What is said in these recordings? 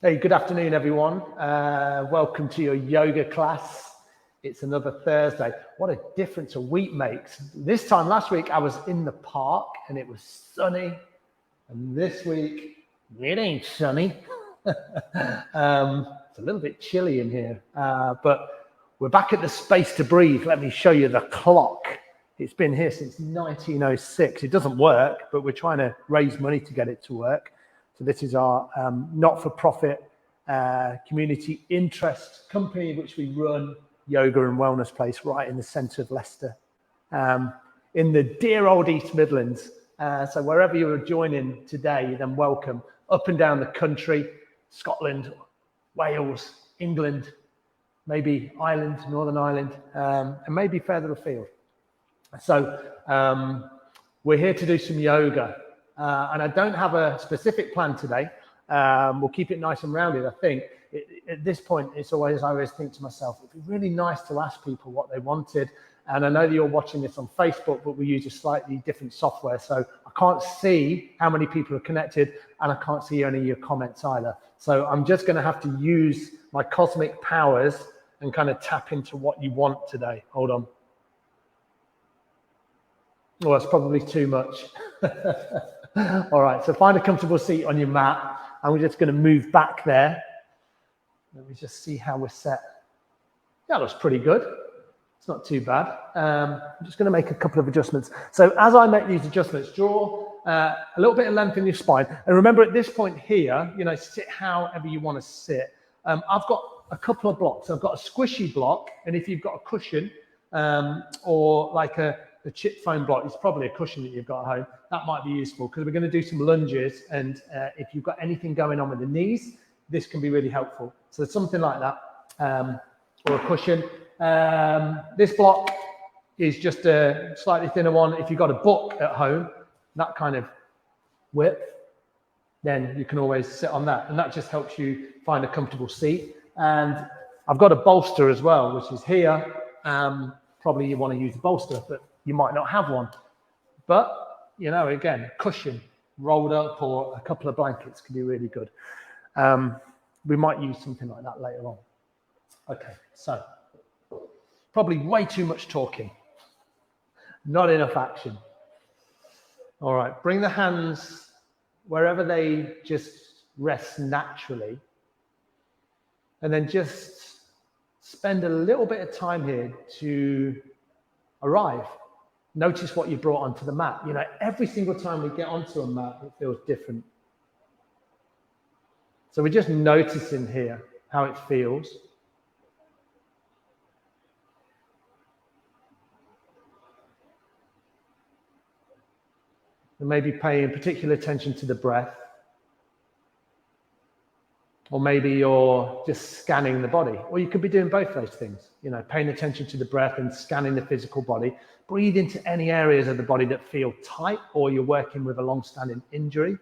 Hey, good afternoon, everyone. Welcome to your yoga class. It's another Thursday. What a difference a week makes. This time last week, I was in the park and it was sunny. And this week, it ain't sunny. It's a little bit chilly in here, but we're back at the Space to Breathe. Let me show you the clock. It's been here since 1906. It doesn't work, but we're trying to raise money to get it to work. So this is our not-for-profit community interest company, which we run yoga and wellness place right in the centre of Leicester, in the dear old East Midlands. So wherever you're joining today, then welcome. Up and down the country, Scotland, Wales, England, maybe Ireland, Northern Ireland, and maybe further afield. So we're here to do some yoga. And I don't have a specific plan today. We'll keep it nice and rounded, I think. At this point, I always think to myself, it'd be really nice to ask people what they wanted. And I know that you're watching this on Facebook, but we use a slightly different software. So I can't see how many people are connected, and I can't see any of your comments either. So I'm just going to have to use my cosmic powers and kind of tap into what you want today. Hold on. Oh, that's probably too much. All right, so find a comfortable seat on your mat, and we're just going to move back there. Let me just see how we're set. That looks pretty good. It's not too bad. I'm just going to make a couple of adjustments. So as I make these adjustments, draw a little bit of length in your spine. And remember, at this point here, sit however you want to sit. I've got a couple of blocks. I've got a squishy block, and if you've got a cushion or like the chip foam block, it's probably a cushion that you've got at home. That might be useful because we're going to do some lunges. And if you've got anything going on with the knees, this can be really helpful. So something like that, or a cushion. This block is just a slightly thinner one. If you've got a book at home, that kind of width, then you can always sit on that. And that just helps you find a comfortable seat. And I've got a bolster as well, which is here. Probably you want to use a bolster, but you might not have one. But, again, cushion rolled up or a couple of blankets can be really good. We might use something like that later on. Okay, so probably way too much talking. Not enough action. All right, bring the hands wherever they just rest naturally. And then just spend a little bit of time here to arrive. Notice what you brought onto the mat. Every single time we get onto a mat, it feels different. So we're just noticing here how it feels. And maybe paying particular attention to the breath. Or maybe you're just scanning the body. Or you could be doing both those things, paying attention to the breath and scanning the physical body. Breathe into any areas of the body that feel tight, or you're working with a long-standing injury.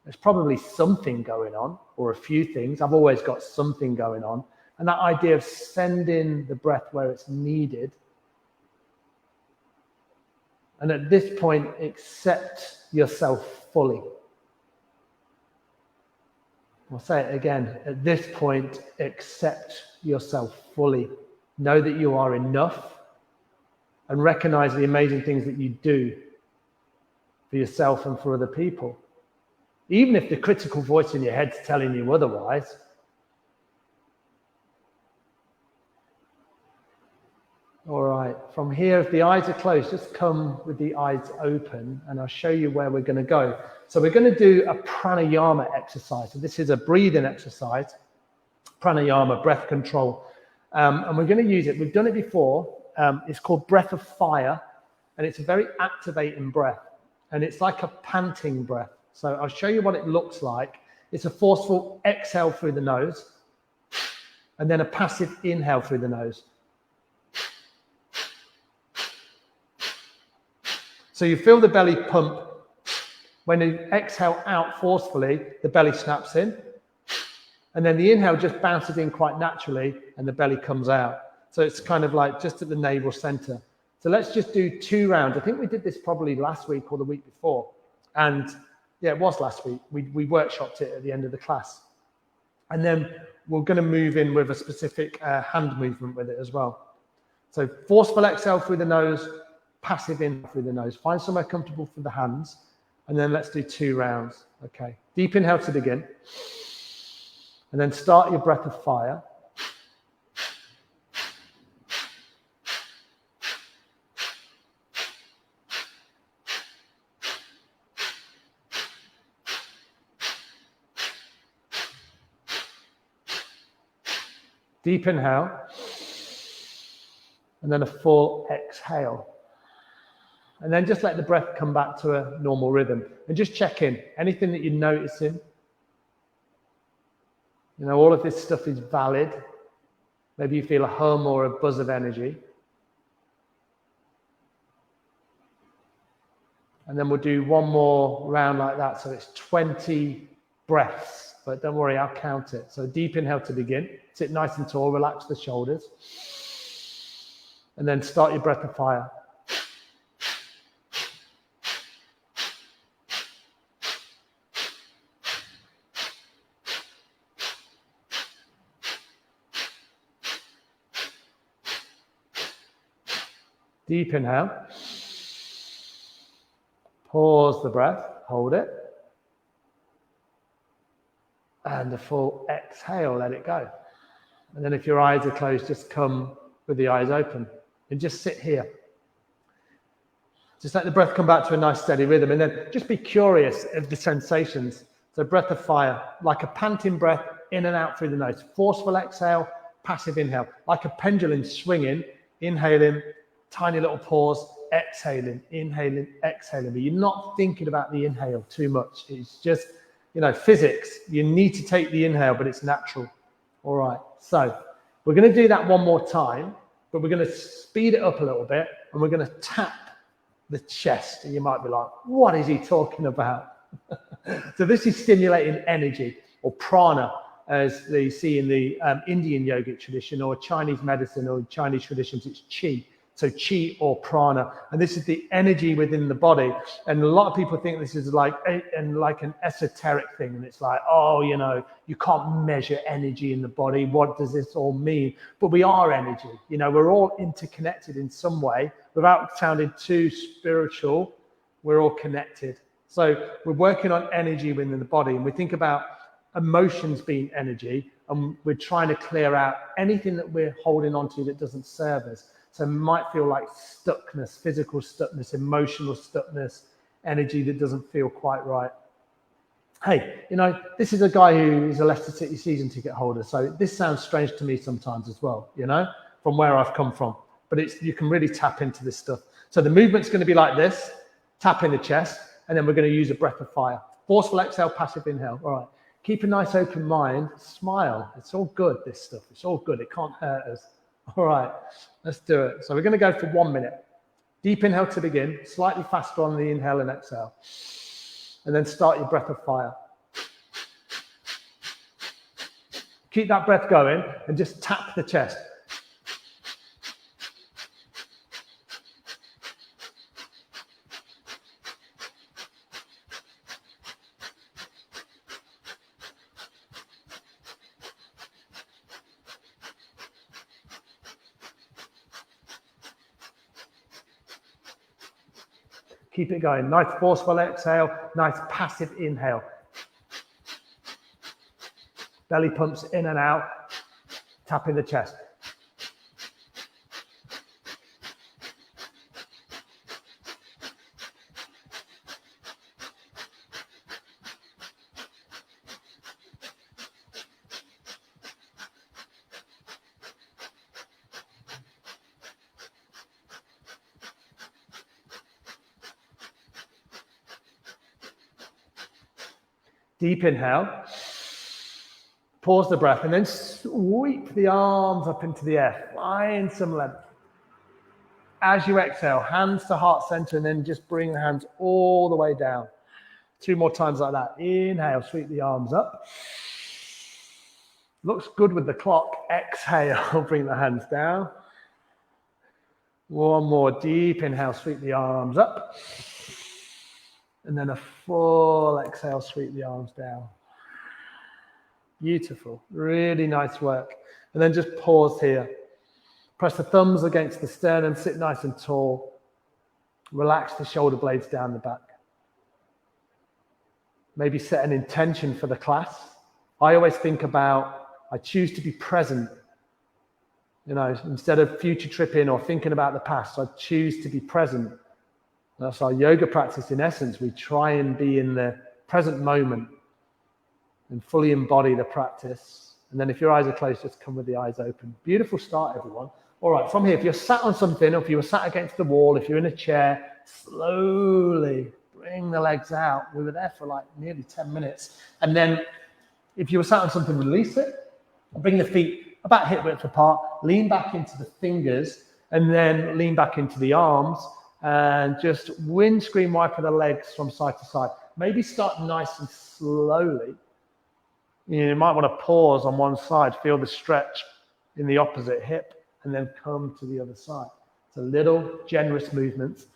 There's probably something going on, or a few things. I've always got something going on. And that idea of sending the breath where it's needed. And at this point, accept yourself fully. I'll say it again. At this point, accept yourself fully. Know that you are enough and recognize the amazing things that you do for yourself and for other people. Even if the critical voice in your head's telling you otherwise. All right, from here, if the eyes are closed, just come with the eyes open and I'll show you where we're going to go. So we're going to do a pranayama exercise. So this is a breathing exercise, pranayama, breath control. And we're going to use it. We've done it before. It's called breath of fire, and it's a very activating breath. And it's like a panting breath. So I'll show you what it looks like. It's a forceful exhale through the nose, and then a passive inhale through the nose. So you feel the belly pump. When you exhale out forcefully, the belly snaps in. And then the inhale just bounces in quite naturally and the belly comes out. So it's kind of like just at the navel center. So let's just do 2 rounds. I think we did this probably last week or the week before. And yeah, it was last week. We workshopped it at the end of the class. And then we're going to move in with a specific hand movement with it as well. So forceful exhale through the nose, passive inhale through the nose. Find somewhere comfortable for the hands. And then let's do 2 rounds. Okay. Deep inhale to begin. And then start your breath of fire. Deep inhale, and then a full exhale. And then just let the breath come back to a normal rhythm. And just check in. Anything that you're noticing, you know, all of this stuff is valid. Maybe you feel a hum or a buzz of energy. And then we'll do one more round like that. So it's 20 breaths. But don't worry, I'll count it. So deep inhale to begin. Sit nice and tall, relax the shoulders. And then start your breath of fire. Deep inhale. Pause the breath, hold it. And a full exhale, let it go. And then if your eyes are closed, just come with the eyes open and just sit here. Just let the breath come back to a nice steady rhythm, and then just be curious of the sensations. So breath of fire, like a panting breath in and out through the nose. Forceful exhale, passive inhale. Like a pendulum swinging, inhaling, tiny little pause, exhaling, inhaling, exhaling. But you're not thinking about the inhale too much. It's just, you know, physics. You need to take the inhale, but it's natural. All right, so we're going to do that one more time, but we're going to speed it up a little bit, and we're going to tap the chest. And you might be like, what is he talking about? So this is stimulating energy, or prana, as they see in the Indian yogic tradition, or Chinese medicine, or Chinese traditions, it's qi. So chi or prana, and this is the energy within the body. And a lot of people think this is like an esoteric thing, and it's like, oh, you know, you can't measure energy in the body. What does this all mean? But we are energy. You know, we're all interconnected in some way. Without sounding too spiritual, we're all connected. So we're working on energy within the body, and we think about emotions being energy, and we're trying to clear out anything that we're holding on to that doesn't serve us. So it might feel like stuckness, physical stuckness, emotional stuckness, energy that doesn't feel quite right. Hey, you know, this is a guy who is a Leicester City season ticket holder. So this sounds strange to me sometimes as well, you know, from where I've come from. But you can really tap into this stuff. So the movement's going to be like this, tap in the chest, and then we're going to use a breath of fire. Forceful exhale, passive inhale. All right. Keep a nice open mind, smile. It's all good, this stuff. It's all good. It can't hurt us. All right, let's do it. So we're going to go for 1 minute. Deep inhale to begin, slightly faster on the inhale and exhale. And then start your breath of fire. Keep that breath going and just tap the chest. Keep it going. Nice forceful exhale, nice passive inhale. Belly pumps in and out, tapping the chest. Deep inhale, pause the breath, and then sweep the arms up into the air. Find some length. As you exhale, hands to heart center, and then just bring the hands all the way down. 2 more times like that. Inhale, sweep the arms up. Looks good with the clock. Exhale, bring the hands down. 1 more. Deep inhale, sweep the arms up. And then a full exhale, sweep the arms down. Beautiful. Really nice work. And then just pause here. Press the thumbs against the sternum, sit nice and tall. Relax the shoulder blades down the back. Maybe set an intention for the class. I always think about, I choose to be present. You know, instead of future tripping or thinking about the past, I choose to be present. That's our yoga practice in essence. We try and be in the present moment and fully embody the practice. And then if your eyes are closed, just come with the eyes open. Beautiful start, everyone. All right, from here, if you're sat on something, or if you were sat against the wall, if you're in a chair, slowly bring the legs out. We were there for like nearly 10 minutes. And then if you were sat on something, release it. Bring the feet about hip width apart. Lean back into the fingers, and then lean back into the arms. And just windscreen wiper the legs from side to side. Maybe start nice and slowly. You might want to pause on one side, feel the stretch in the opposite hip, and then come to the other side. It's a little generous movements.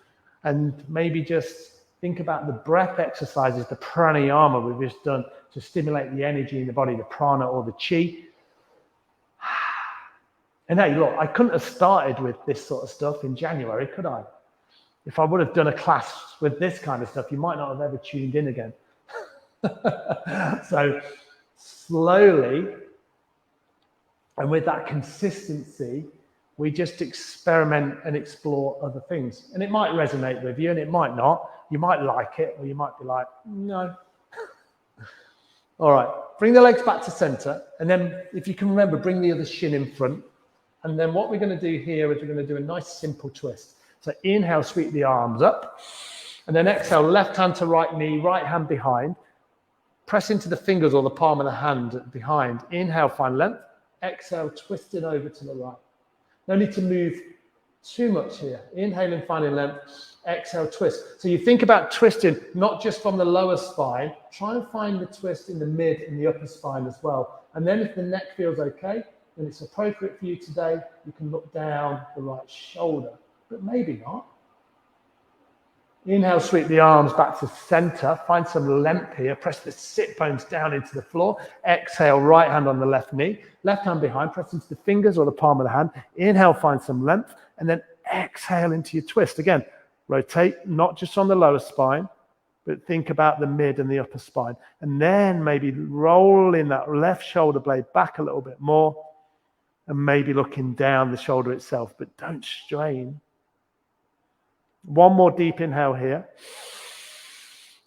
And maybe just think about the breath exercises, the pranayama we've just done to stimulate the energy in the body, the prana or the chi. And hey, look, I couldn't have started with this sort of stuff in January, could I? If I would have done a class with this kind of stuff, you might not have ever tuned in again. So slowly, and with that consistency, we just experiment and explore other things. And it might resonate with you and it might not. You might like it, or you might be like, no. All right, bring the legs back to center. And then if you can remember, bring the other shin in front. And then what we're going to do here is we're going to do a nice simple twist. So inhale, sweep the arms up. And then exhale, left hand to right knee, right hand behind. Press into the fingers or the palm of the hand behind. Inhale, find length. Exhale, twist it over to the right. No need to move too much here. Inhaling, finding length. Exhale, twist. So you think about twisting, not just from the lower spine. Try and find the twist in the mid and the upper spine as well. And then if the neck feels okay, and it's appropriate for you today, you can look down the right shoulder, but maybe not. Inhale, sweep the arms back to center. Find some length here. Press the sit bones down into the floor. Exhale, right hand on the left knee. Left hand behind. Press into the fingers or the palm of the hand. Inhale, find some length. And then exhale into your twist. Again, rotate, not just on the lower spine, but think about the mid and the upper spine. And then maybe rolling that left shoulder blade back a little bit more. And maybe looking down the shoulder itself, but don't strain. One more deep inhale here.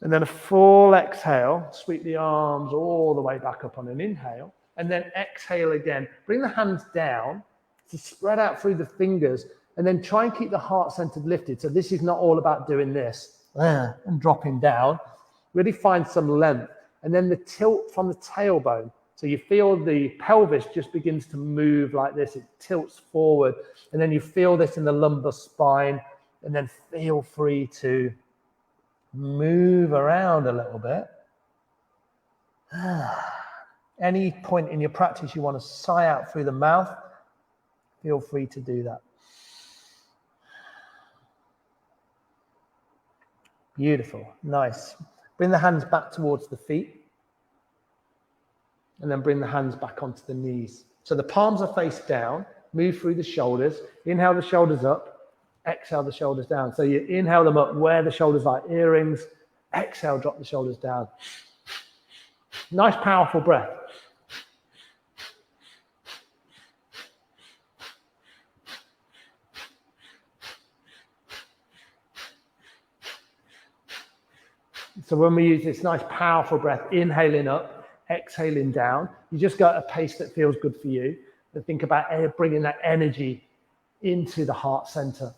And then a full exhale. Sweep the arms all the way back up on an inhale. And then exhale again. Bring the hands down to spread out through the fingers. And then try and keep the heart centered lifted. So this is not all about doing this and dropping down. Really find some length. And then the tilt from the tailbone. So you feel the pelvis just begins to move like this. It tilts forward. And then you feel this in the lumbar spine. And then feel free to move around a little bit. Any point in your practice you want to sigh out through the mouth, feel free to do that. Beautiful, nice. Bring the hands back towards the feet. And then bring the hands back onto the knees. So the palms are face down. Move through the shoulders. Inhale the shoulders up. Exhale the shoulders down. So you inhale them up where the shoulders like earrings. Exhale, drop the shoulders down. Nice, powerful breath. So when we use this nice, powerful breath, inhaling up, exhaling down, you just go at a pace that feels good for you. And think about bringing that energy into the heart center.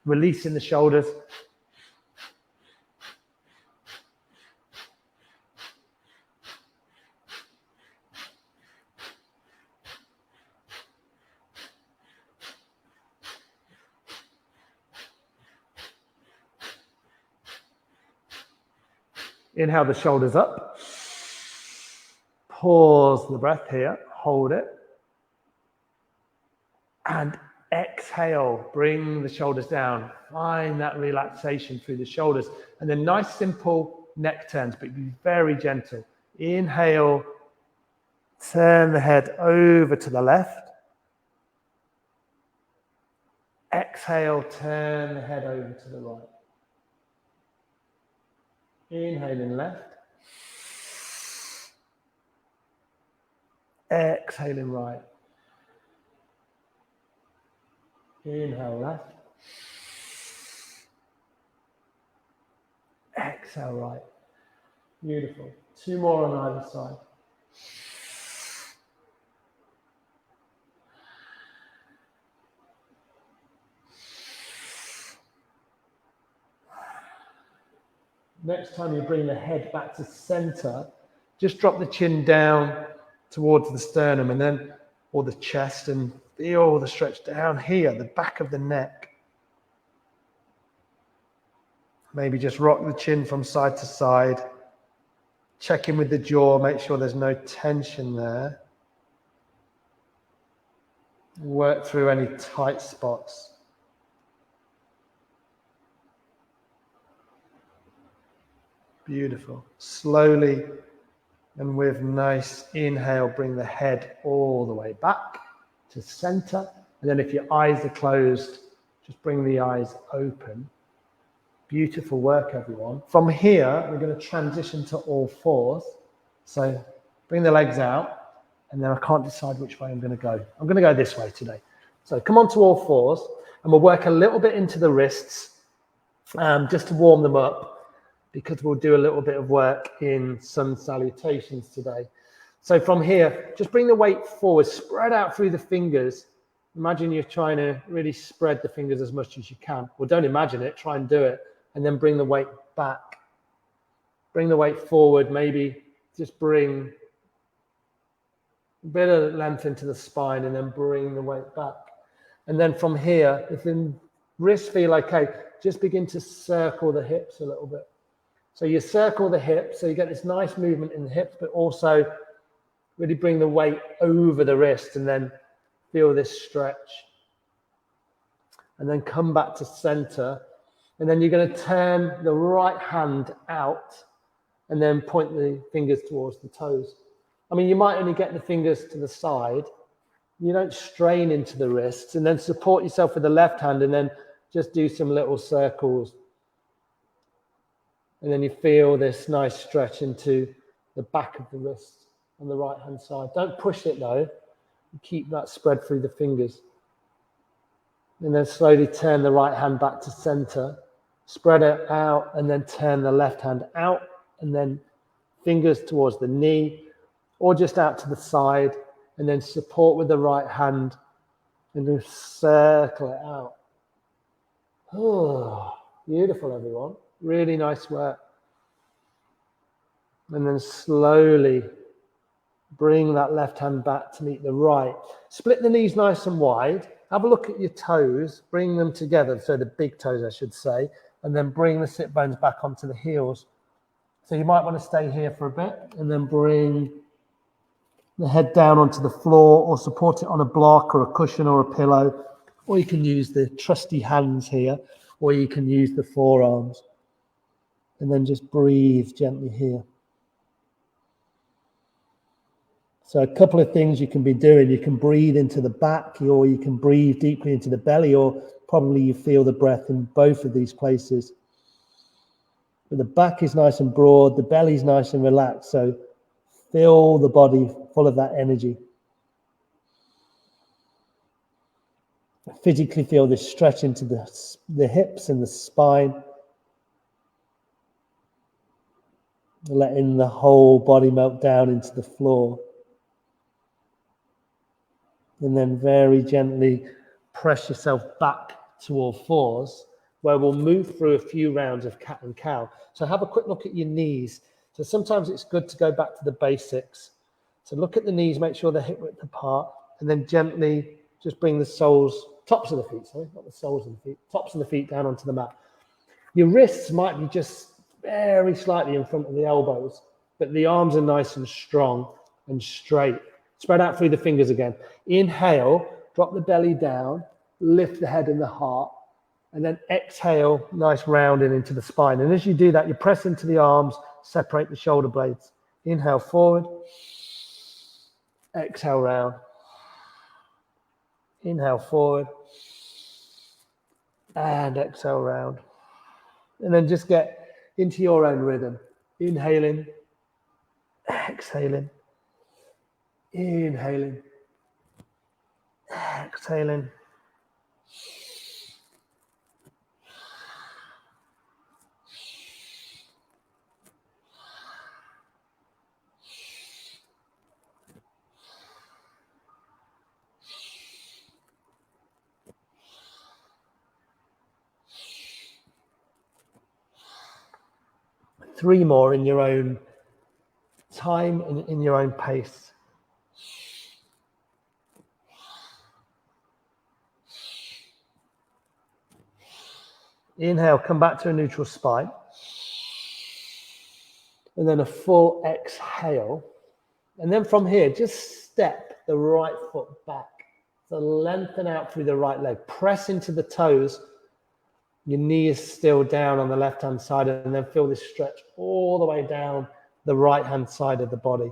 Releasing the shoulders. Inhale the shoulders up. Pause the breath here. Hold it. And exhale, bring the shoulders down. Find that relaxation through the shoulders. And then nice, simple neck turns, but be very gentle. Inhale, turn the head over to the left. Exhale, turn the head over to the right. Inhaling left. Exhaling right. Inhale left. Exhale right. Beautiful. 2 more on either side. Next time you bring the head back to center, just drop the chin down towards the sternum and then, or the chest, and feel the stretch down here, the back of the neck. Maybe just rock the chin from side to side. Check in with the jaw, make sure there's no tension there. Work through any tight spots. Beautiful. Slowly and with nice inhale, bring the head all the way back to center. And then if your eyes are closed, just bring the eyes open. Beautiful work, everyone. From here, we're going to transition to all fours. So bring the legs out, and then I can't decide which way I'm going to go. I'm going to go this way today. So come on to all fours, and we'll work a little bit into the wrists, just to warm them up, because we'll do a little bit of work in sun salutations today. So from here, just bring the weight forward, spread out through the fingers. Imagine you're trying to really spread the fingers as much as you can. Well, don't imagine it, try and do it. And then bring the weight back. Bring the weight forward, maybe just bring a bit of length into the spine and then bring the weight back. And then from here, if the wrists feel okay, just begin to circle the hips a little bit. So you circle the hips, so you get this nice movement in the hips, but also really bring the weight over the wrist and then feel this stretch. And then come back to center. And then you're going to turn the right hand out and then point the fingers towards the toes. I mean, you might only get the fingers to the side. You don't strain into the wrists, and then support yourself with the left hand and then just do some little circles. And then you feel this nice stretch into the back of the wrist on the right hand side. Don't push it though. Keep that spread through the fingers. And then slowly turn the right hand back to center. Spread it out and then turn the left hand out and then fingers towards the knee or just out to the side, and then support with the right hand and then circle it out. Oh, beautiful, everyone. Really nice work. And then slowly bring that left hand back to meet the right. Split the knees nice and wide. Have a look at your toes. Bring them together, so the big toes, I should say. And then bring the sit bones back onto the heels. So you might want to stay here for a bit and then bring the head down onto the floor or support it on a block or a cushion or a pillow. Or you can use the trusty hands here, or you can use the forearms. And then just breathe gently here. So a couple of things you can be doing. You can breathe into the back, or you can breathe deeply into the belly, or probably you feel the breath in both of these places. But the back is nice and broad, the belly is nice and relaxed. So fill the body full of that energy. Physically feel this stretch into the hips and the spine. Letting the whole body melt down into the floor. And then very gently press yourself back to all fours, where we'll move through a few rounds of cat and cow. So have a quick look at your knees. So sometimes it's good to go back to the basics. So look at the knees, make sure they're hip width apart, and then gently just bring the tops of the feet, not the soles of the feet, tops of the feet down onto the mat. Your wrists might be just very slightly in front of the elbows, but the arms are nice and strong and straight. Spread out through the fingers again. Inhale, drop the belly down, lift the head and the heart, and then exhale, nice rounding into the spine. And as you do that, you press into the arms, separate the shoulder blades. Inhale forward. Exhale round. Inhale forward. And exhale round. And then just get into your own rhythm. Inhaling. Exhaling. Inhaling. Exhaling. Three more in your own time and in your own pace. Inhale, come back to a neutral spine. And then a full exhale. And then from here, just step the right foot back. So lengthen out through the right leg. Press into the toes. Your knee is still down on the left-hand side, and then feel this stretch all the way down the right-hand side of the body.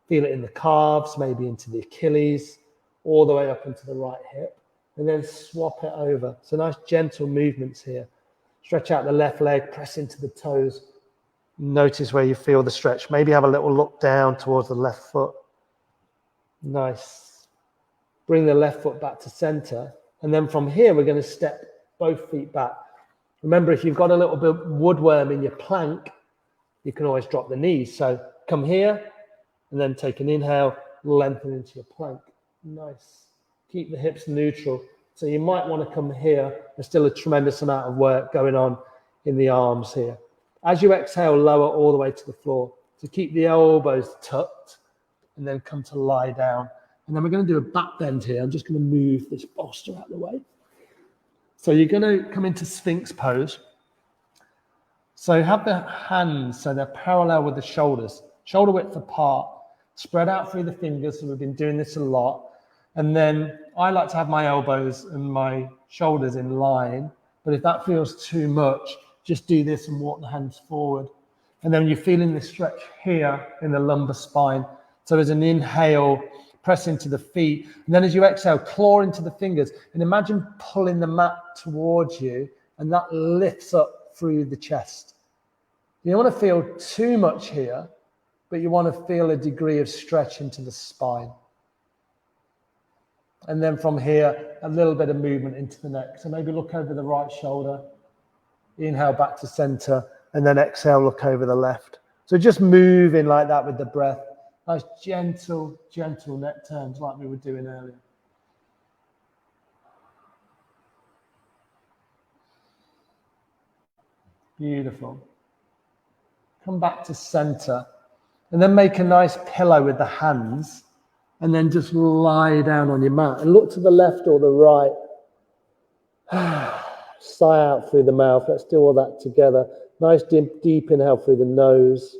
Feel it in the calves, maybe into the Achilles, all the way up into the right hip, and then swap it over. So nice gentle movements here. Stretch out the left leg, press into the toes. Notice where you feel the stretch. Maybe have a little look down towards the left foot. Nice. Bring the left foot back to center. And then from here, we're going to step both feet back. Remember, if you've got a little bit of woodworm in your plank, you can always drop the knees. So come here and then take an inhale, lengthen into your plank. Nice. Keep the hips neutral. So you might want to come here. There's still a tremendous amount of work going on in the arms here. As you exhale, lower all the way to the floor. So keep the elbows tucked and then come to lie down. And then we're going to do a back bend here. I'm just going to move this bolster out of the way. So you're going to come into Sphinx pose. So have the hands so they're parallel with the shoulders, shoulder width apart, spread out through the fingers. So we've been doing this a lot. And then I like to have my elbows and my shoulders in line. But if that feels too much, just do this and walk the hands forward. And then you're feeling this stretch here in the lumbar spine. So as an inhale, press into the feet. And then as you exhale, claw into the fingers. And imagine pulling the mat towards you, and that lifts up through the chest. You don't want to feel too much here, but you want to feel a degree of stretch into the spine. And then from here, a little bit of movement into the neck. So maybe look over the right shoulder, inhale back to center, and then exhale, look over the left. So just moving like that with the breath. Nice gentle, gentle neck turns like we were doing earlier. Beautiful. Come back to center and then make a nice pillow with the hands and then just lie down on your mat and look to the left or the right. Sigh out through the mouth. Let's do all that together. Nice deep inhale through the nose.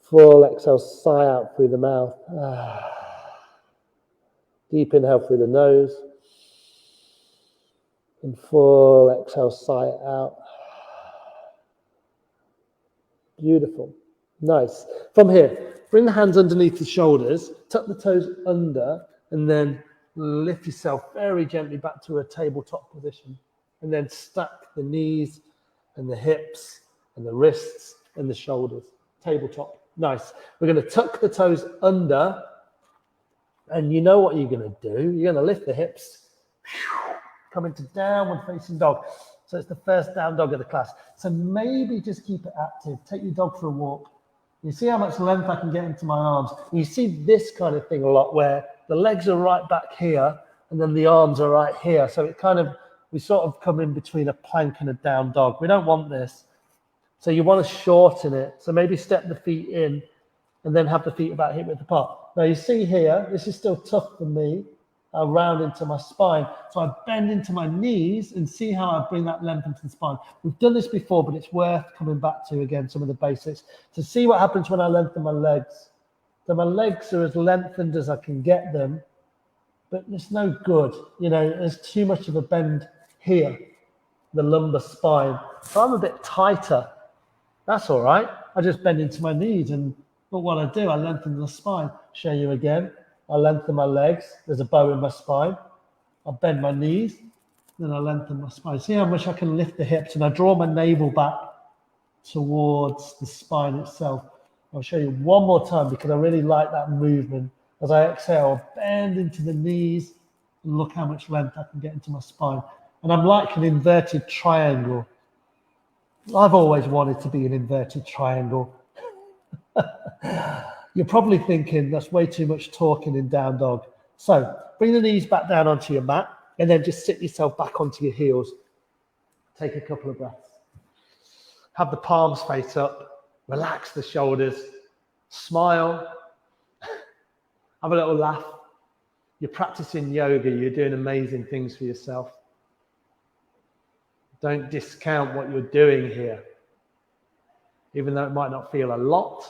Full exhale, sigh out through the mouth. Deep inhale through the nose. And full exhale, sigh out. Beautiful. Nice. From here, bring the hands underneath the shoulders, tuck the toes under, and then lift yourself very gently back to a tabletop position. And then stack the knees and the hips and the wrists and the shoulders. Tabletop. Nice. We're going to tuck the toes under, and you know what you're going to do. You're going to lift the hips, come into downward facing dog. So it's the first down dog of the class. So maybe just keep it active. Take your dog for a walk. You see how much length I can get into my arms. You see this kind of thing a lot where the legs are right back here and then the arms are right here. So it kind of, we sort of come in between a plank and a down dog. We don't want this. So you want to shorten it. So maybe step the feet in and then have the feet about hip width apart. Now you see here, this is still tough for me. I round into my spine. So I bend into my knees and see how I bring that length into the spine. We've done this before, but it's worth coming back to again, some of the basics. To see what happens when I lengthen my legs. So my legs are as lengthened as I can get them, but it's no good. You know, there's too much of a bend here, the lumbar spine. So I'm a bit tighter. That's all right. I just bend into my knees, but what I do, I lengthen the spine. Show you again. I lengthen my legs. There's a bow in my spine. I bend my knees, then I lengthen my spine. See how much I can lift the hips, and I draw my navel back towards the spine itself. I'll show you one more time because I really like that movement. As I exhale, bend into the knees, and look how much length I can get into my spine. And I'm like an inverted triangle. I've always wanted to be an inverted triangle. You're probably thinking that's way too much talking in down dog. So bring the knees back down onto your mat and then just sit yourself back onto your heels. Take a couple of breaths. Have the palms face up. Relax the shoulders. Smile. Have a little laugh. You're practicing yoga. You're doing amazing things for yourself. Don't discount what you're doing here. Even though it might not feel a lot,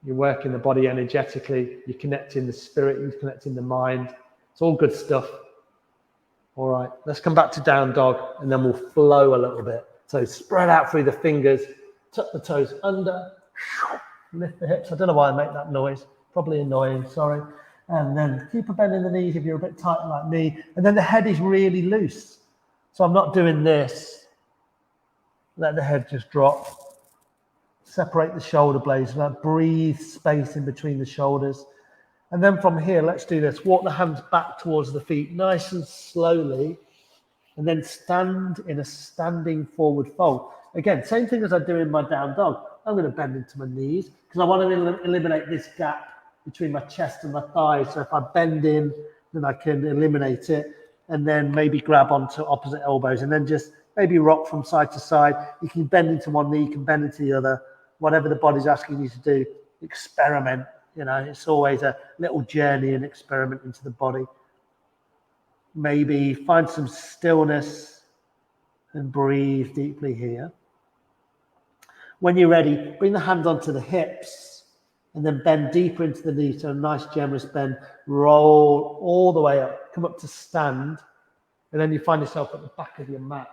you're working the body energetically, you're connecting the spirit, you're connecting the mind. It's all good stuff. All right, let's come back to down dog and then we'll flow a little bit. So spread out through the fingers, tuck the toes under, lift the hips. I don't know why I make that noise, probably annoying, sorry. And then keep a bend in the knees if you're a bit tight like me. And then the head is really loose. So I'm not doing this. Let the head just drop. Separate the shoulder blades, breathe space in between the shoulders. And then from here, let's do this. Walk the hands back towards the feet, nice and slowly. And then stand in a standing forward fold. Again, same thing as I do in my down dog. I'm going to bend into my knees because I want to eliminate this gap between my chest and my thighs. So if I bend in, then I can eliminate it. And then maybe grab onto opposite elbows and then just maybe rock from side to side. You can bend into one knee, you can bend into the other. Whatever the body's asking you to do, experiment. You know, it's always a little journey and experiment into the body. Maybe find some stillness and breathe deeply here. When you're ready, bring the hands onto the hips and then bend deeper into the knees. So a nice generous bend. Roll all the way up. Come up to stand. And then you find yourself at the back of your mat.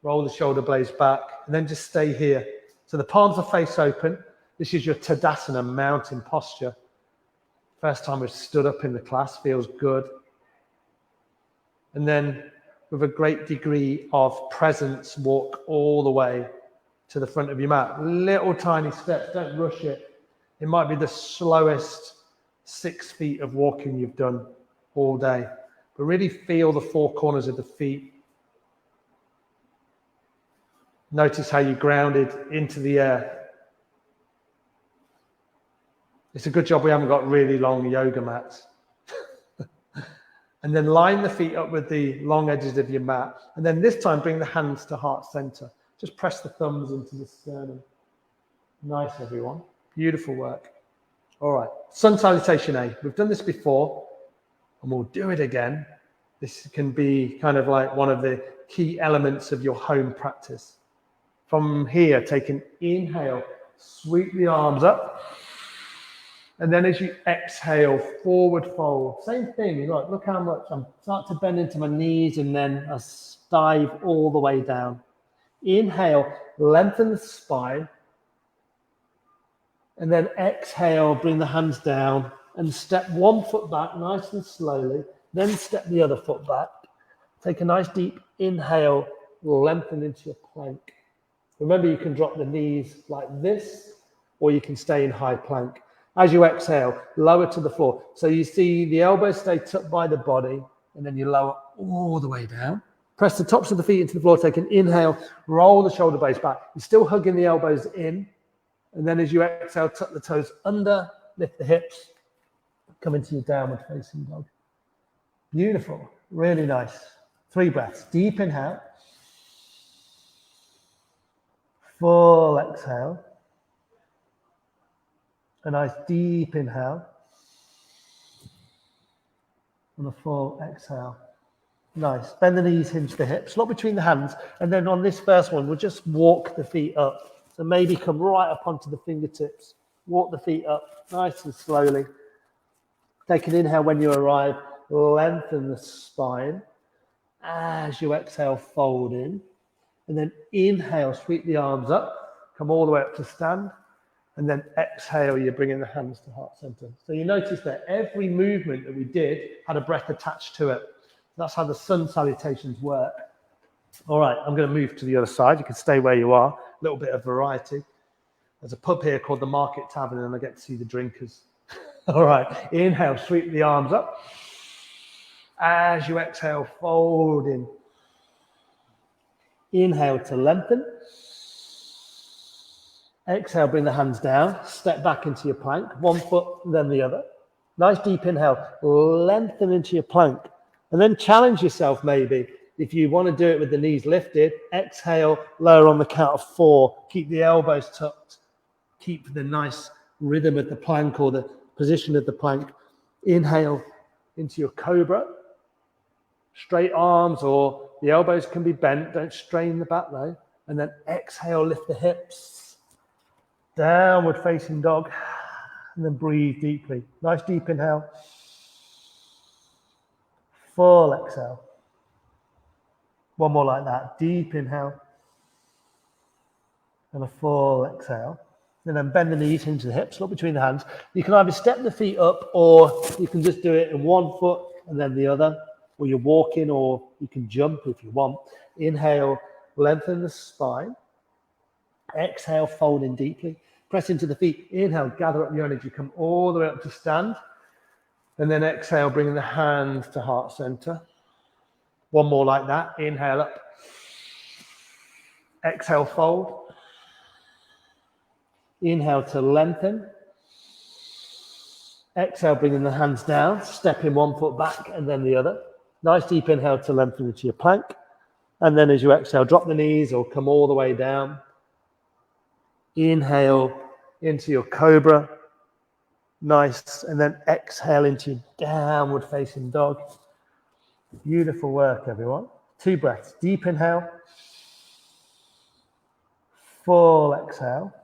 Roll the shoulder blades back and then just stay here. So the palms are face open. This is your Tadasana mountain posture. First time we've stood up in the class, feels good. And then with a great degree of presence, walk all the way to the front of your mat. Little tiny steps, don't rush it. It might be the slowest 6 feet of walking you've done all day. But really feel the four corners of the feet. Notice how you grounded into the air. It's a good job we haven't got really long yoga mats. And then line the feet up with the long edges of your mat. And then this time, bring the hands to heart center. Just press the thumbs into the sternum. Nice, everyone. Beautiful work. All right, sun salutation A. We've done this before, and we'll do it again. This can be kind of like one of the key elements of your home practice. From here, take an inhale, sweep the arms up. And then as you exhale, forward fold. Same thing, look how much I'm starting to bend into my knees and then I dive all the way down. Inhale, lengthen the spine. And then exhale, bring the hands down and step one foot back nice and slowly. Then step the other foot back. Take a nice deep inhale, lengthen into your plank. Remember, you can drop the knees like this, or you can stay in high plank. As you exhale, lower to the floor. So you see the elbows stay tucked by the body, and then you lower all the way down. Press the tops of the feet into the floor. Take an inhale, roll the shoulder blades back. You're still hugging the elbows in. And then as you exhale, tuck the toes under, lift the hips, come into your downward facing dog. Beautiful, really nice. 3 breaths. Deep inhale. Full exhale. A nice deep inhale. And a full exhale. Nice. Bend the knees, hinge the hips, lock between the hands. And then on this first one, we'll just walk the feet up. So maybe come right up onto the fingertips. Walk the feet up nice and slowly. Take an inhale when you arrive. Lengthen the spine. As you exhale, fold in. And then inhale, sweep the arms up. come all the way up to stand. And then exhale, you're bringing the hands to heart center. So you notice that every movement that we did had a breath attached to it. That's how the sun salutations work. All right, I'm going to move to the other side. You can stay where you are. A little bit of variety. There's a pub here called the Market Tavern, and I get to see the drinkers. All right, inhale, sweep the arms up. As you exhale, fold in. Inhale to lengthen. Exhale, bring the hands down. Step back into your plank. One foot, then the other. Nice deep inhale. Lengthen into your plank. And then challenge yourself maybe. If you want to do it with the knees lifted, exhale, lower on the count of 4. Keep the elbows tucked. Keep the nice rhythm of the plank or the position of the plank. Inhale into your cobra. Straight arms, or the elbows can be bent. Don't strain the back though. And then exhale, lift the hips. Downward facing dog. And then breathe deeply. Nice deep inhale. Full exhale. One more like that. Deep inhale. And a full exhale. And then bend the knees into the hips, look between the hands. You can either step the feet up, or you can just do it in one foot and then the other. Or you're walking, or you can jump if you want. Inhale, lengthen the spine. Exhale, fold in deeply. Press into the feet. Inhale, gather up your energy. Come all the way up to stand. And then exhale, bringing the hands to heart center. One more like that. Inhale up. Exhale, fold. Inhale to lengthen. Exhale, bringing the hands down. Stepping one foot back and then the other. Nice deep inhale to lengthen into your plank. And then as you exhale, drop the knees or come all the way down. Inhale into your cobra. Nice. And then exhale into your downward facing dog. Beautiful work, everyone. 2 breaths. Deep inhale. Full exhale.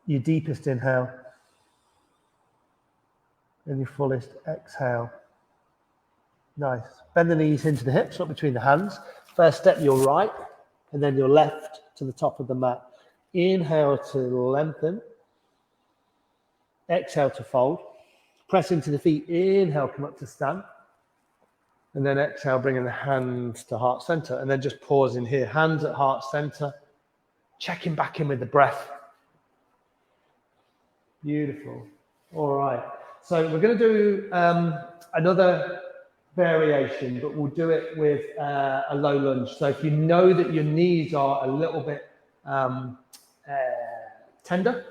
Your deepest inhale. And your fullest exhale. Nice. Bend the knees into the hips, up between the hands. First step, your right, and then your left to the top of the mat. Inhale to lengthen. Exhale to fold. Press into the feet. Inhale, come up to stand. And then exhale, bringing the hands to heart center. And then just pause in here. Hands at heart center. Checking back in with the breath. Beautiful. All right. So we're going to do another variation, but we'll do it with a low lunge. So if you know that your knees are a little bit tender,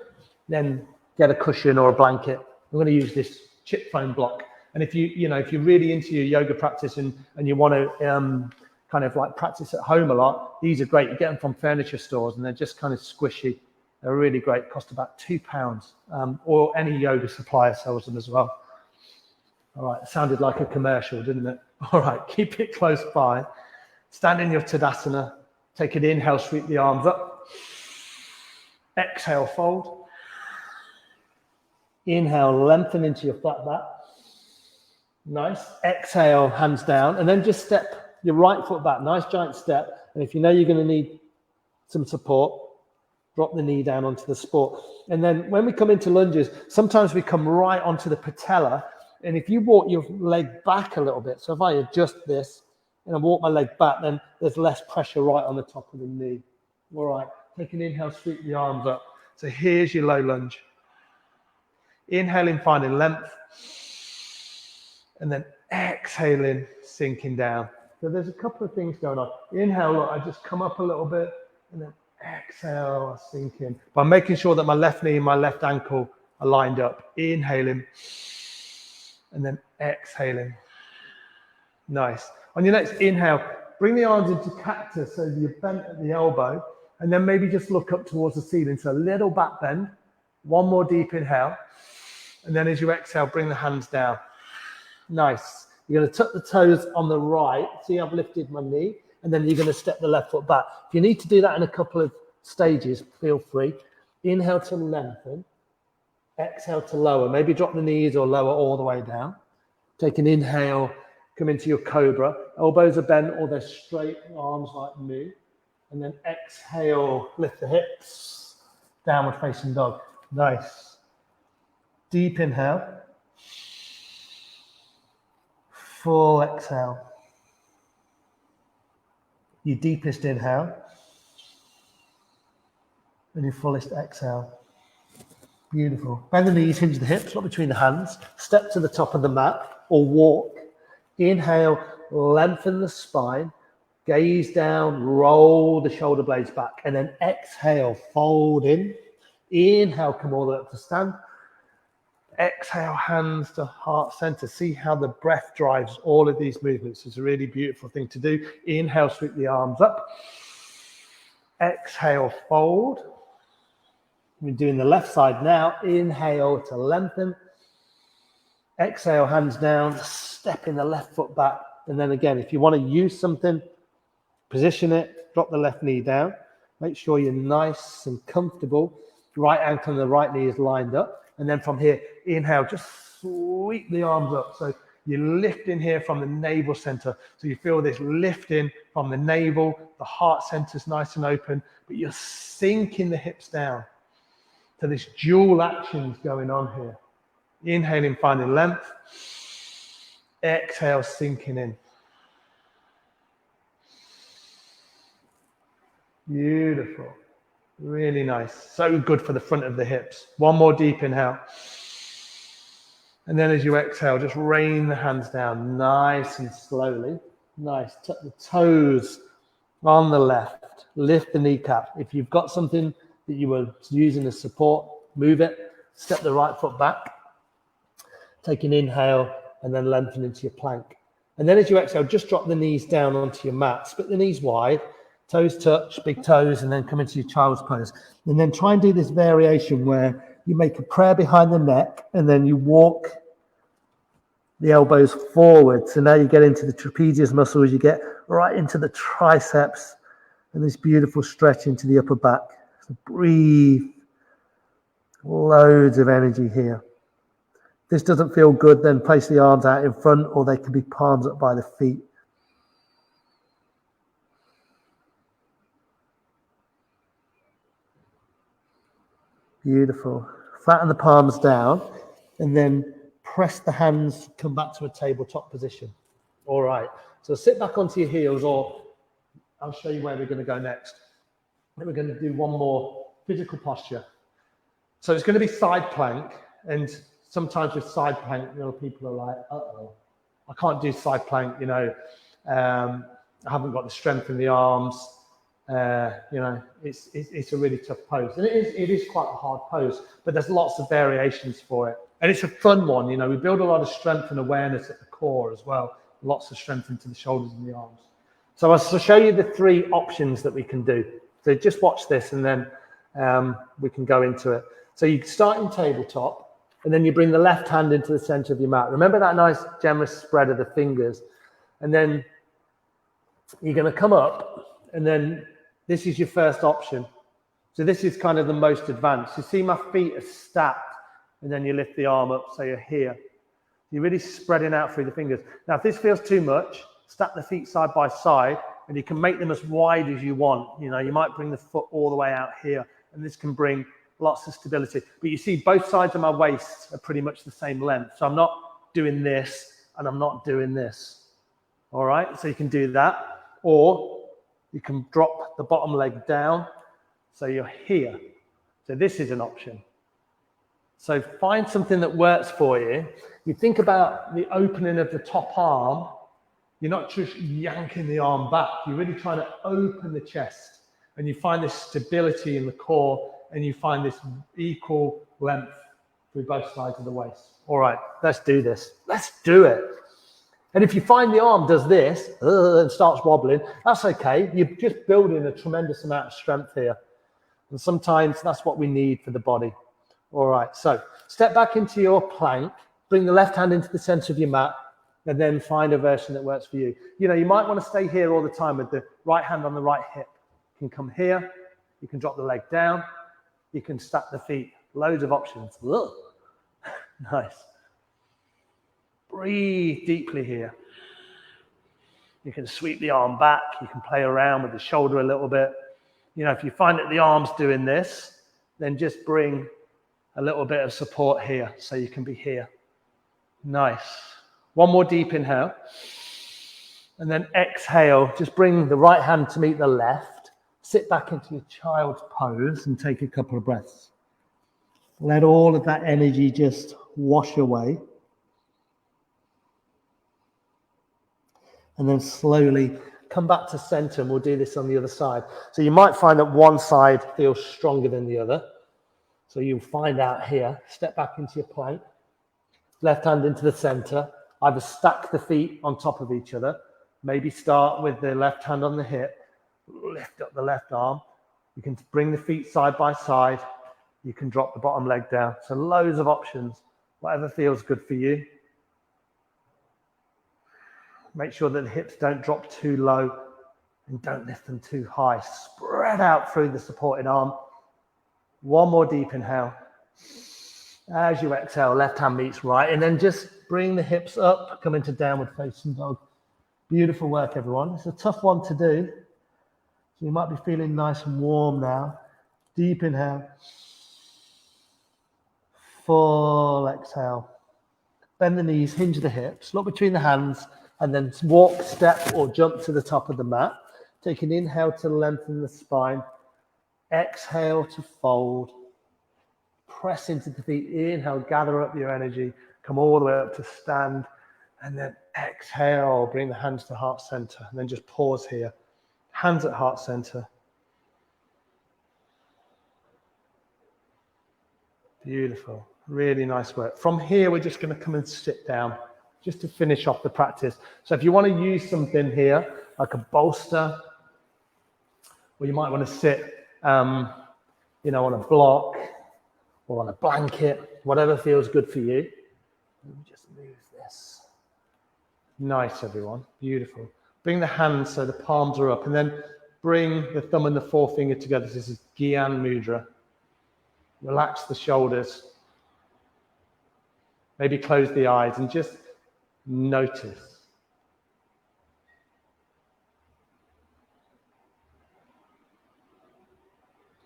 then get a cushion or a blanket. I'm going to use this chip foam block. And if you're really into your yoga practice and you want to kind of like practice at home a lot, these are great. You get them from furniture stores and they're just kind of squishy. They're really great. Cost about £2, or any yoga supplier sells them as well. All right, it sounded like a commercial, didn't it? All right, keep it close by. Stand in your Tadasana. Take an inhale, sweep the arms up. Exhale, fold. Inhale, lengthen into your flat back. Nice. Exhale, hands down. And then just step your right foot back. Nice giant step. And if you know you're going to need some support, drop the knee down onto the support. And then when we come into lunges, sometimes we come right onto the patella. And if you walk your leg back a little bit, so if I adjust this and I walk my leg back, then there's less pressure right on the top of the knee. All right, take an inhale, sweep the arms up. So here's your low lunge. Inhaling, finding length. And then exhaling, sinking down. So there's a couple of things going on. Inhale, look, I just come up a little bit, and then exhale, sink in. By making sure that my left knee and my left ankle are lined up. Inhaling, and then exhaling. Nice. On your next inhale, bring the arms into cactus so you're bent at the elbow, and then maybe just look up towards the ceiling. So a little back bend. One more deep inhale. And then as you exhale, bring the hands down. Nice. You're going to tuck the toes on the right. See, I've lifted my knee. And then you're going to step the left foot back. If you need to do that in a couple of stages, feel free. Inhale to lengthen. Exhale to lower. Maybe drop the knees or lower all the way down. Take an inhale. Come into your cobra. Elbows are bent or they're straight. Arms like me. And then exhale, lift the hips, downward facing dog. Nice. Deep inhale. Full exhale. Your deepest inhale. And your fullest exhale. Beautiful. Bend the knees, hinge the hips, not between the hands. Step to the top of the mat or walk. Inhale, lengthen the spine. Gaze down, roll the shoulder blades back. And then exhale, fold in. Inhale, come all the way up to stand. Exhale, hands to heart center. See how the breath drives all of these movements. It's a really beautiful thing to do. Inhale, sweep the arms up. Exhale, fold. We're doing the left side now. Inhale to lengthen. Exhale, hands down. Stepping the left foot back. And then again, if you want to use something, position it. Drop the left knee down. Make sure you're nice and comfortable. Right ankle and the right knee is lined up. And then from here, inhale, just sweep the arms up. So you're lifting here from the navel center. So you feel this lifting from the navel. The heart center's nice and open, but you're sinking the hips down. So this dual action's going on here. Inhaling, finding length. Exhale, sinking in. Beautiful. Really nice. So good for the front of the hips. One more deep inhale. And then as you exhale, just rain the hands down nice and slowly. Nice. Tuck the toes on the left. Lift the kneecap. If you've got something that you were using as support, move it. Step the right foot back. Take an inhale and then lengthen into your plank. And then as you exhale, just drop the knees down onto your mat. Split the knees wide. Toes touch, big toes, and then come into your child's pose. And then try and do this variation where you make a prayer behind the neck and then you walk the elbows forward. So now you get into the trapezius muscles, you get right into the triceps and this beautiful stretch into the upper back. So breathe. Loads of energy here. If this doesn't feel good, then place the arms out in front or they can be palms up by the feet. Beautiful. Flatten the palms down and then press the hands, come back to a tabletop position. All right. So sit back onto your heels, or I'll show you where we're going to go next. Then we're going to do one more physical posture. So it's going to be side plank. And sometimes with side plank, people are like, uh-oh, I can't do side plank, I haven't got the strength in the arms. It's a really tough pose, and it is quite a hard pose, but there's lots of variations for it, and it's a fun one. We build a lot of strength and awareness at the core as well, lots of strength into the shoulders and the arms. So I'll show you the three options that we can do. So just watch this and then we can go into it. So you start in tabletop and then you bring the left hand into the center of your mat. Remember that nice generous spread of the fingers, and then you're going to come up, and then this is your first option. So this is kind of the most advanced. You see my feet are stacked, and then you lift the arm up so you're here. You're really spreading out through the fingers. Now, if this feels too much, stack the feet side by side, and you can make them as wide as you want. You might bring the foot all the way out here, and this can bring lots of stability. But you see both sides of my waist are pretty much the same length. So I'm not doing this, and I'm not doing this. All right, so you can do that. Or you can drop the bottom leg down so you're here. So this is an option. So find something that works for you. You think about the opening of the top arm. You're not just yanking the arm back. You're really trying to open the chest. And you find this stability in the core, and you find this equal length through both sides of the waist. All right, let's do this. Let's do it. And if you find the arm does this and starts wobbling, that's okay. You're just building a tremendous amount of strength here. And sometimes that's what we need for the body. All right, so step back into your plank, bring the left hand into the center of your mat, and then find a version that works for you. You might want to stay here all the time with the right hand on the right hip. You can come here, you can drop the leg down, you can stack the feet. Loads of options. Ugh. Nice. Breathe deeply here. You can sweep the arm back. You can play around with the shoulder a little bit. You know, if you find that the arm's doing this, then just bring a little bit of support here so you can be here. Nice. One more deep inhale. And then exhale, just bring the right hand to meet the left. Sit back into your child's pose and take a couple of breaths. Let all of that energy just wash away. And then slowly come back to center, and we'll do this on the other side. So you might find that one side feels stronger than the other. So you'll find out here, step back into your plank, left hand into the center, either stack the feet on top of each other, maybe start with the left hand on the hip, lift up the left arm. You can bring the feet side by side. You can drop the bottom leg down. So loads of options, whatever feels good for you. Make sure that the hips don't drop too low and don't lift them too high. Spread out through the supporting arm. One more deep inhale. As you exhale, left hand meets right, and then just bring the hips up, come into downward facing dog. Beautiful work, everyone. It's a tough one to do. So you might be feeling nice and warm now. Deep inhale. Full exhale. Bend the knees, hinge the hips, look between the hands, and then walk, step, or jump to the top of the mat. Take an inhale to lengthen the spine. Exhale to fold. Press into the feet. Inhale, gather up your energy. Come all the way up to stand. And then exhale, bring the hands to heart center. And then just pause here. Hands at heart center. Beautiful. Really nice work. From here, we're just going to come and sit down just to finish off the practice. So if you want to use something here, like a bolster, or you might want to sit, on a block or on a blanket, whatever feels good for you. Let me just move this. Nice, everyone. Beautiful. Bring the hands so the palms are up, and then bring the thumb and the forefinger together. This is Gyan Mudra. Relax the shoulders. Maybe close the eyes and just notice.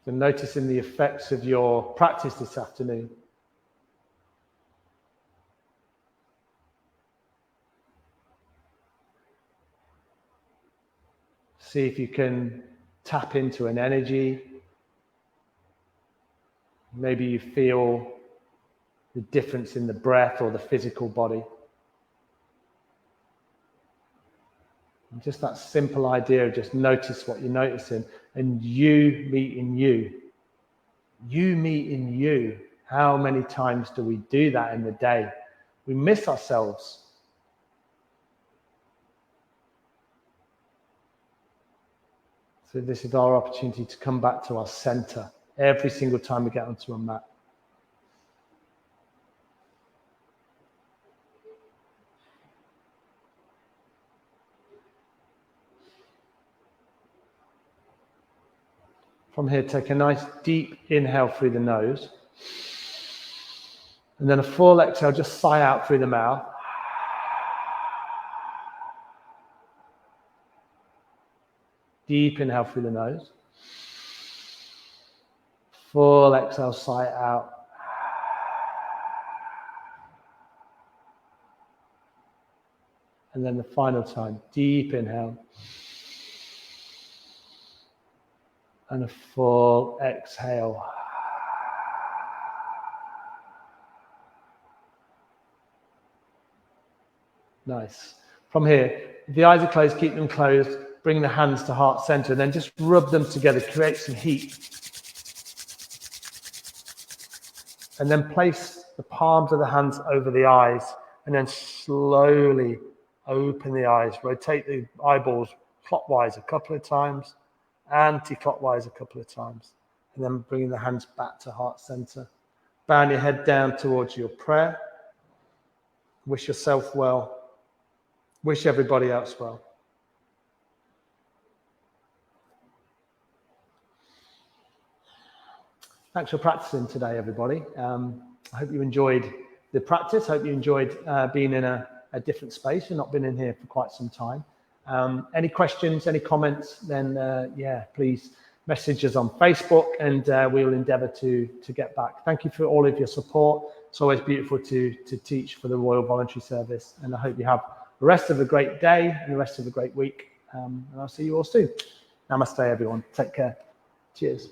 So noticing the effects of your practice this afternoon. See if you can tap into an energy. Maybe you feel the difference in the breath or the physical body. And just that simple idea of just notice what you're noticing, and you meet in you. You meet in you. How many times do we do that in the day? We miss ourselves. So this is our opportunity to come back to our center every single time we get onto a mat. From here, take a nice deep inhale through the nose. And then a full exhale, just sigh out through the mouth. Deep inhale through the nose. Full exhale, sigh out. And then the final time, deep inhale. And a full exhale. Nice. From here, if the eyes are closed, keep them closed. Bring the hands to heart center, and then just rub them together, create some heat. And then place the palms of the hands over the eyes, and then slowly open the eyes. Rotate the eyeballs clockwise a couple of times, anti-clockwise a couple of times, and then bringing the hands back to heart center. Bowing your head down towards your prayer. Wish yourself well. Wish everybody else well. Thanks for practicing today, everybody. I hope you enjoyed the practice. Hope you enjoyed being in a different space. You've not been in here for quite some time. Any questions, any comments, then please message us on Facebook, and we'll endeavour to get back. Thank you for all of your support. It's always beautiful to teach for the Royal Voluntary Service, and I hope you have the rest of a great day and the rest of a great week. And I'll see you all soon. Namaste, everyone. Take care. Cheers.